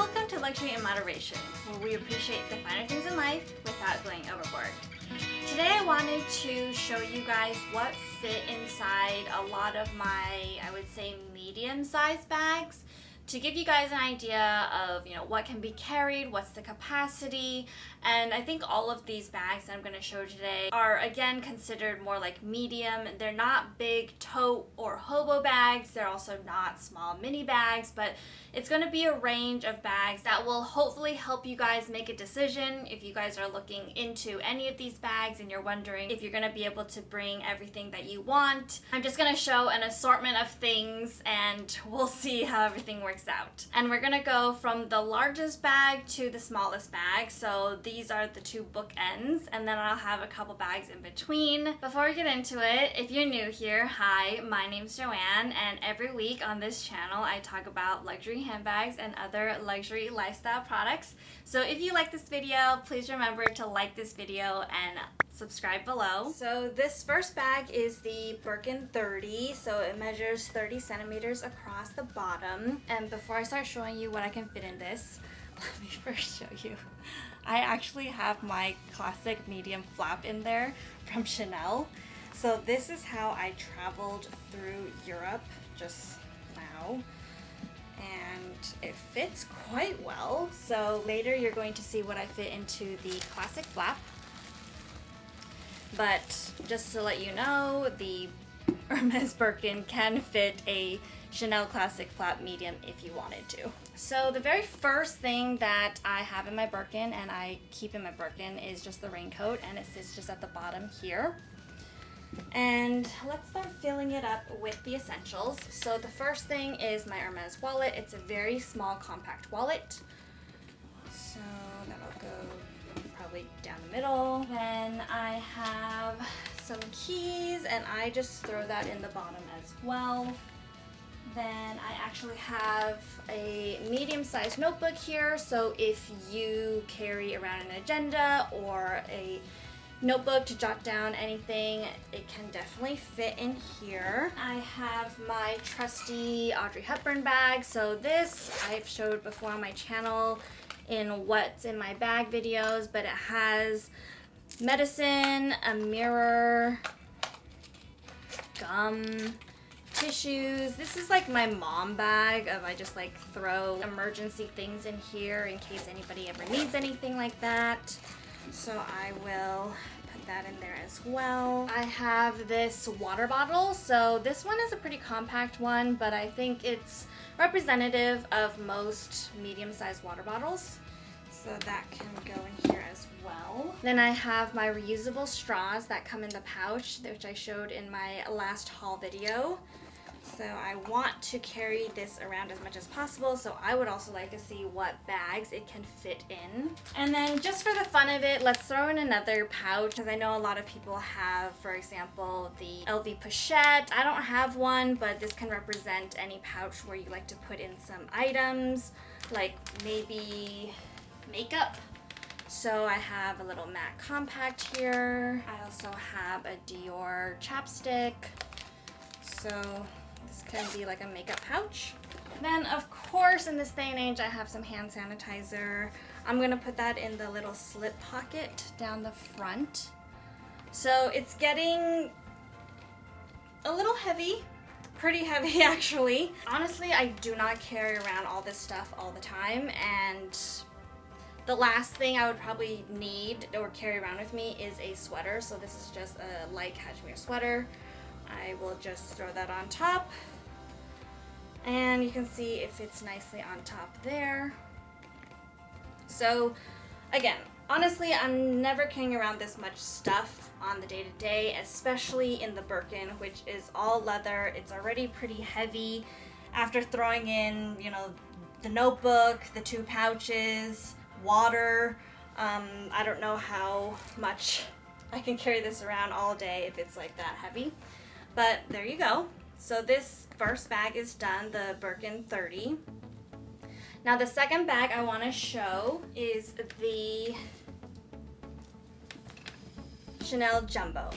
Welcome to Luxury in Moderation, where we appreciate the finer things in life without going overboard. Today I wanted to show you guys what fit inside a lot of my, I would say, medium-sized bags, to give you guys an idea of, what can be carried, what's the capacity. And I think all of these bags that I'm going to show today are, again, considered more like medium. They're not big tote or hobo bags. They're also not small mini bags, but it's going to be a range of bags that will hopefully help you guys make a decision if you guys are looking into any of these bags and you're wondering if you're going to be able to bring everything that you want. I'm just going to show an assortment of things and we'll see how everything works out. And we're going to go from the largest bag to the smallest bag. So these are the two bookends, and then I'll have a couple bags in between. Before we get into it, if you're new here, hi, my name's Joanne, and every week on this channel I talk about luxury handbags and other luxury lifestyle products. So if you like this video, please remember to like this video and subscribe below. So this first bag is the Birkin 30, so it measures 30 centimeters across the bottom. And before I start showing you what I can fit in this, let me first show you. I actually have my classic medium flap in there from Chanel. So this is how I traveled through Europe just now. And it fits quite well. So later you're going to see what I fit into the classic flap. But just to let you know, the Hermes Birkin can fit a Chanel classic flap medium if you wanted to. So the very first thing that I have in my Birkin and I keep in my Birkin is just the raincoat, and it sits just at the bottom here. And let's start filling it up with the essentials. So the first thing is my Hermes wallet. It's a very small compact wallet. So that'll go probably down the middle. Then I have some keys and I just throw that in the bottom as well. Then I actually have a medium-sized notebook here, so if you carry around an agenda or a notebook to jot down anything, it can definitely fit in here. I have my trusty Audrey Hepburn bag. So this I've showed before on my channel in what's in my bag videos, but it has medicine, a mirror, gum, tissues. This is like my mom bag of, I just like throw emergency things in here in case anybody ever needs anything like that. So I will put that in there as well. I have this water bottle. So this one is a pretty compact one, but I think it's representative of most medium-sized water bottles. So that can go in here as well. Then I have my reusable straws that come in the pouch, which I showed in my last haul video. So I want to carry this around as much as possible, so I would also like to see what bags it can fit in. And then just for the fun of it, let's throw in another pouch, because I know a lot of people have, for example, the LV Pochette. I don't have one, but this can represent any pouch where you like to put in some items, like maybe makeup. So I have a little matte compact here. I also have a Dior chapstick. So this can be like a makeup pouch. Then of course in this day and age I have some hand sanitizer. I'm gonna put that in the little slip pocket down the front. So it's getting a little heavy, pretty heavy actually. Honestly, I do not carry around all this stuff all the time, and the last thing I would probably need or carry around with me is a sweater. So this is just a light cashmere sweater. I will just throw that on top, and you can see it fits nicely on top there. So again, honestly, I'm never carrying around this much stuff on the day-to-day, especially in the Birkin, which is all leather. It's already pretty heavy after throwing in, the notebook, the two pouches, water. I don't know how much I can carry this around all day if it's like that heavy. But there you go. So this first bag is done, the Birkin 30. Now the second bag I want to show is the Chanel Jumbo.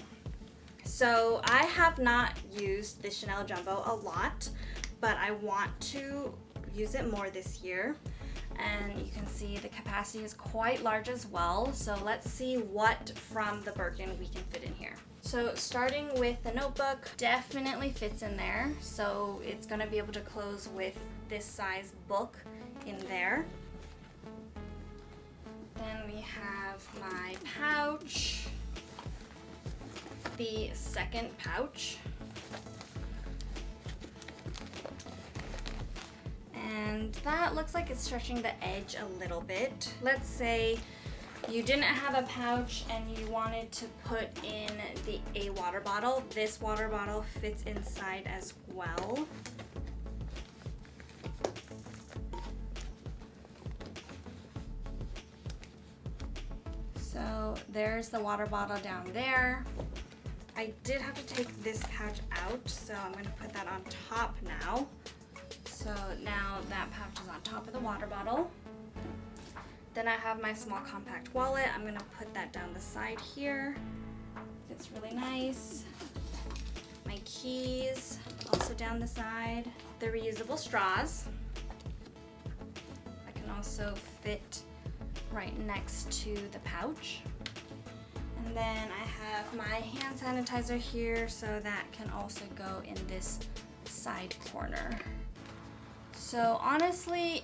So I have not used the Chanel Jumbo a lot, but I want to use it more this year. And you can see the capacity is quite large as well. So let's see what from the Birkin we can fit in here. So starting with the notebook, definitely fits in there. So it's gonna be able to close with this size book in there. Then we have my pouch, the second pouch. And that looks like it's stretching the edge a little bit. Let's say you didn't have a pouch and you wanted to put in a water bottle. This water bottle fits inside as well. So there's the water bottle down there. I did have to take this pouch out, so I'm gonna put that on top now. So now that pouch is on top of the water bottle. Then I have my small compact wallet. I'm gonna put that down the side here. It's really nice. My keys, also down the side. The reusable straws. I can also fit right next to the pouch. And then I have my hand sanitizer here, so that can also go in this side corner. So honestly,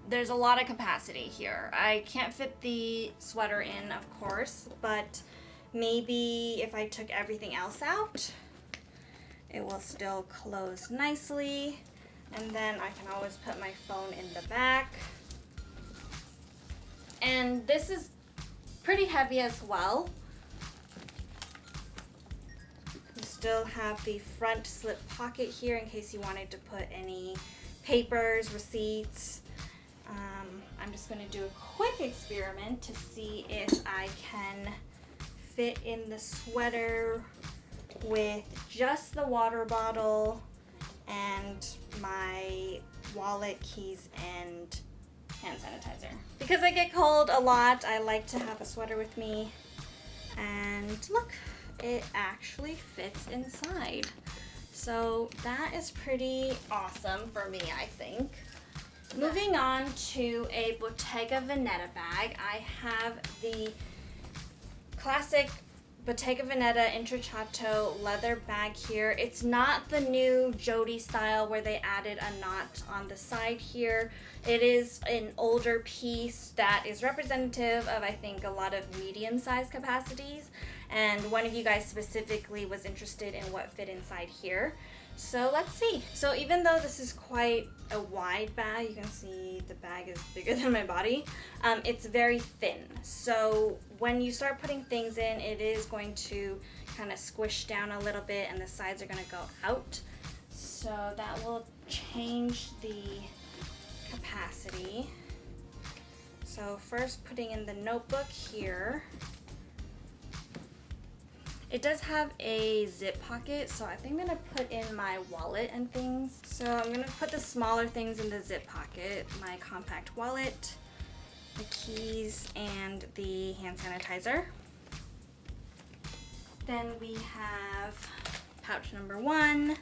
there's a lot of capacity here. I can't fit the sweater in, of course, but maybe if I took everything else out, it will still close nicely. And then I can always put my phone in the back. And this is pretty heavy as well. You still have the front slip pocket here in case you wanted to put any papers, receipts. I'm just going to do a quick experiment to see if I can fit in the sweater with just the water bottle and my wallet, keys, and hand sanitizer. Because I get cold a lot, I like to have a sweater with me. And look, it actually fits inside. So that is pretty awesome for me, I think. Moving on to a Bottega Veneta bag, I have the classic Bottega Veneta Intrecciato leather bag here. It's not the new Jody style where they added a knot on the side here. It is an older piece that is representative of, I think, a lot of medium-sized capacities. And one of you guys specifically was interested in what fit inside here. So let's see. So even though this is quite a wide bag, you can see the bag is bigger than my body, it's very thin. So when you start putting things in, it is going to kind of squish down a little bit and the sides are going to go out. So that will change the capacity. So first putting in the notebook here. It does have a zip pocket, so I think I'm gonna put in my wallet and things. So I'm gonna put the smaller things in the zip pocket, my compact wallet, the keys, and the hand sanitizer. Then we have pouch number 1,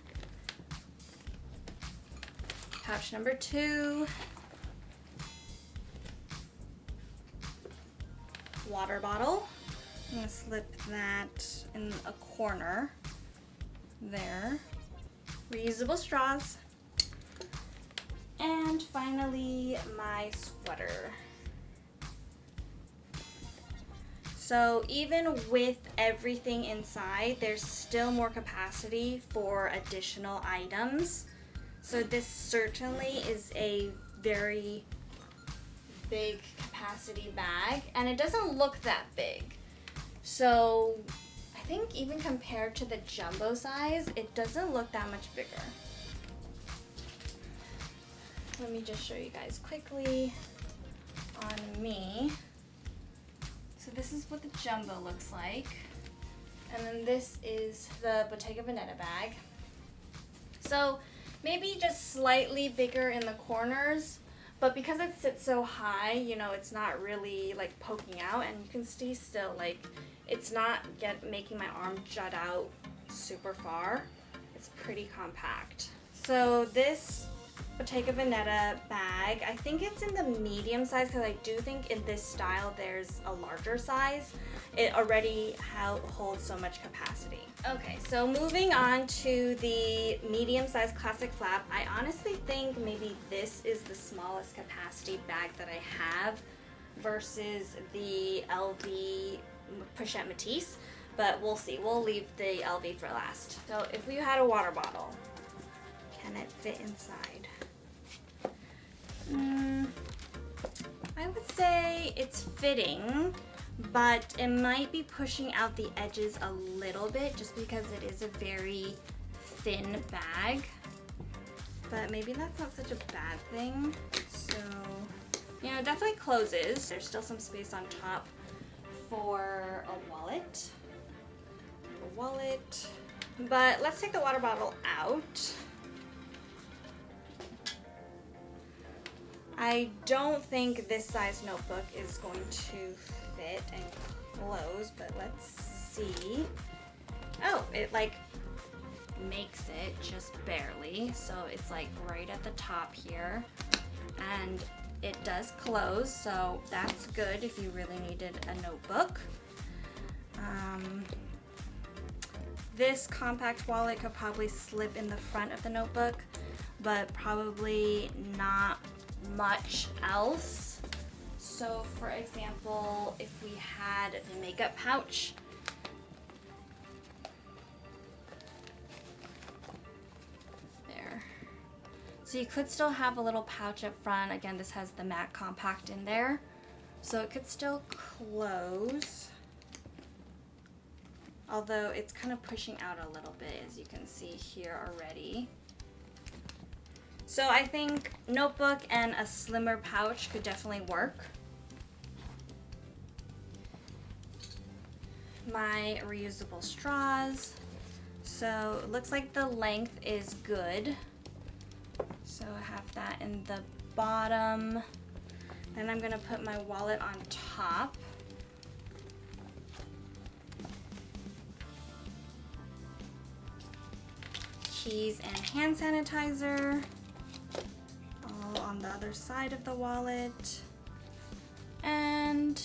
pouch number 2, water bottle. I'm going to slip that in a corner there. Reusable straws. And finally, my sweater. So even with everything inside, there's still more capacity for additional items. So this certainly is a very big capacity bag, and it doesn't look that big. So I think even compared to the jumbo size, it doesn't look that much bigger. Let me just show you guys quickly on me. So this is what the jumbo looks like. And then this is the Bottega Veneta bag. So maybe just slightly bigger in the corners, but because it sits so high, you know, it's not really like poking out, and you can stay still, like it's not making my arm jut out super far. It's pretty compact. So this Bottega Veneta bag. I think it's in the medium size because I do think in this style there's a larger size. It already holds so much capacity. Okay, so moving on to the medium size classic flap. I honestly think maybe this is the smallest capacity bag that I have versus the LV Pochette Metis, but we'll see. We'll leave the LV for last. So if we had a water bottle, can it fit inside? I would say it's fitting, but it might be pushing out the edges a little bit just because it is a very thin bag. But maybe that's not such a bad thing. So, you know, definitely closes. There's still some space on top for a wallet. But let's take the water bottle out. I don't think this size notebook is going to fit and close, but let's see. Oh, it like makes it just barely. So it's like right at the top here, and it does close, so that's good if you really needed a notebook. This compact wallet could probably slip in the front of the notebook, but probably not much else. So for example, if we had the makeup pouch, there. So you could still have a little pouch up front. Again, this has the matte compact in there, so it could still close. Although it's kind of pushing out a little bit, as you can see here already. So I think notebook and a slimmer pouch could definitely work. My reusable straws. So it looks like the length is good. So I have that in the bottom. Then I'm gonna put my wallet on top. Keys and hand sanitizer. All on the other side of the wallet. And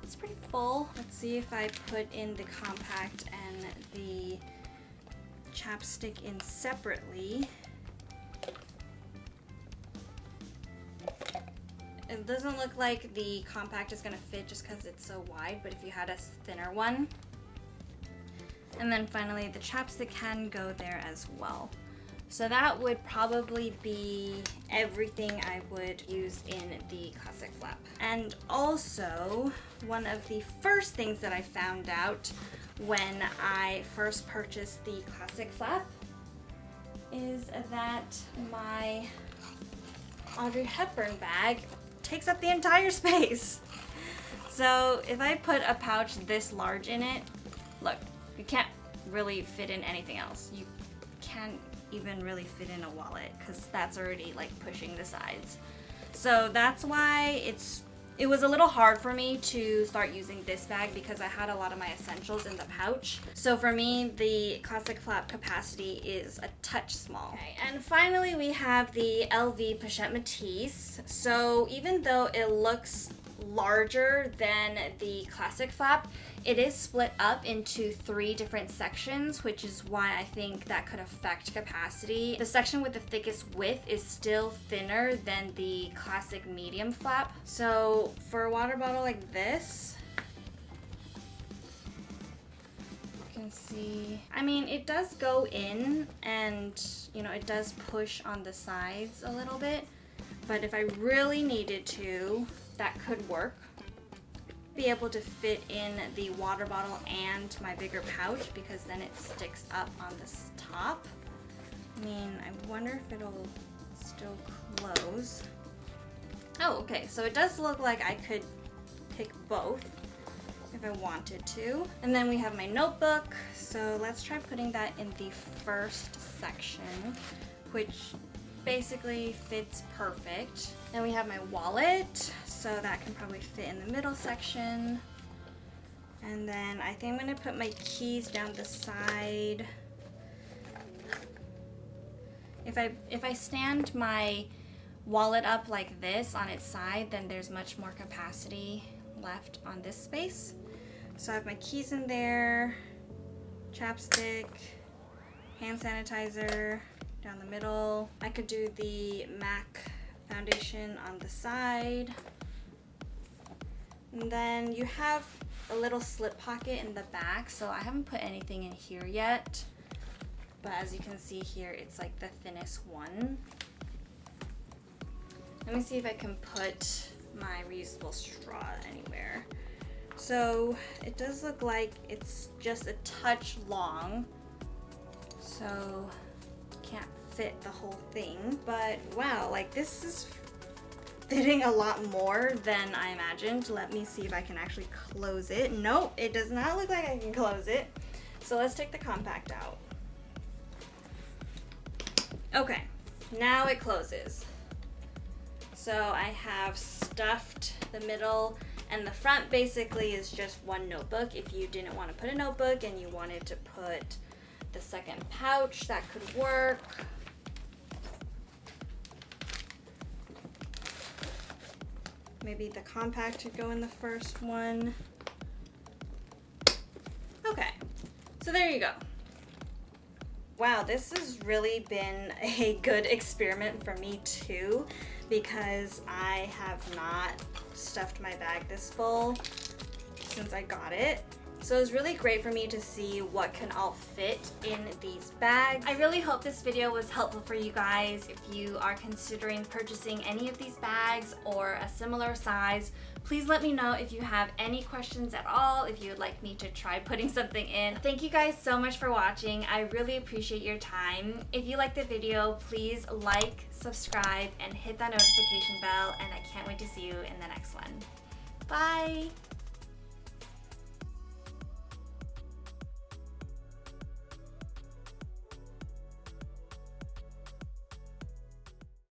it's pretty full. Let's see if I put in the compact and the chapstick in separately. It doesn't look like the compact is gonna fit just because it's so wide, but if you had a thinner one. And then finally the chapstick can go there as well. So that would probably be everything I would use in the classic flap. And also, one of the first things that I found out when I first purchased the classic flap is that my Audrey Hepburn bag takes up the entire space. So if I put a pouch this large in it, look, you can't really fit in anything else. You can't even really fit in a wallet because that's already like pushing the sides. So that's why it was a little hard for me to start using this bag because I had a lot of my essentials in the pouch. So for me, the classic flap capacity is a touch small. Okay, and finally we have the LV Pochette Metis. So even though it looks larger than the classic flap, it is split up into 3 different sections, which is why I think that could affect capacity. The section with the thickest width is still thinner than the classic medium flap. So for a water bottle like this, you can see, I mean, it does go in and, you know, it does push on the sides a little bit, but if I really needed to, that could work. Be able to fit in the water bottle and my bigger pouch because then it sticks up on this top. I mean, I wonder if it'll still close. Oh, okay, so it does look like I could pick both if I wanted to. And then we have my notebook, so let's try putting that in the first section, which basically fits perfect. Then we have my wallet, so that can probably fit in the middle section. And then I think I'm gonna put my keys down the side. If I stand my wallet up like this on its side, then there's much more capacity left on this space. So I have my keys in there, chapstick, hand sanitizer down the middle. I could do the MAC foundation on the side. And then you have a little slip pocket in the back, so I haven't put anything in here yet. But as you can see here, it's like the thinnest one. Let me see if I can put my reusable straw anywhere. So it does look like it's just a touch long, so can't fit the whole thing. But wow, like this is fitting a lot more than I imagined. Let me see if I can actually close it. Nope, it does not look like I can close it. So let's take the compact out. Okay, now it closes. So I have stuffed the middle, and the front basically is just one notebook. If you didn't want to put a notebook and you wanted to put the second pouch, that could work. Maybe the compact should go in the first one. Okay, so there you go. Wow, this has really been a good experiment for me too, because I have not stuffed my bag this full since I got it. So it was really great for me to see what can all fit in these bags. I really hope this video was helpful for you guys. If you are considering purchasing any of these bags or a similar size, please let me know if you have any questions at all, if you would like me to try putting something in. Thank you guys so much for watching. I really appreciate your time. If you liked the video, please like, subscribe, and hit that notification bell, and I can't wait to see you in the next one. Bye!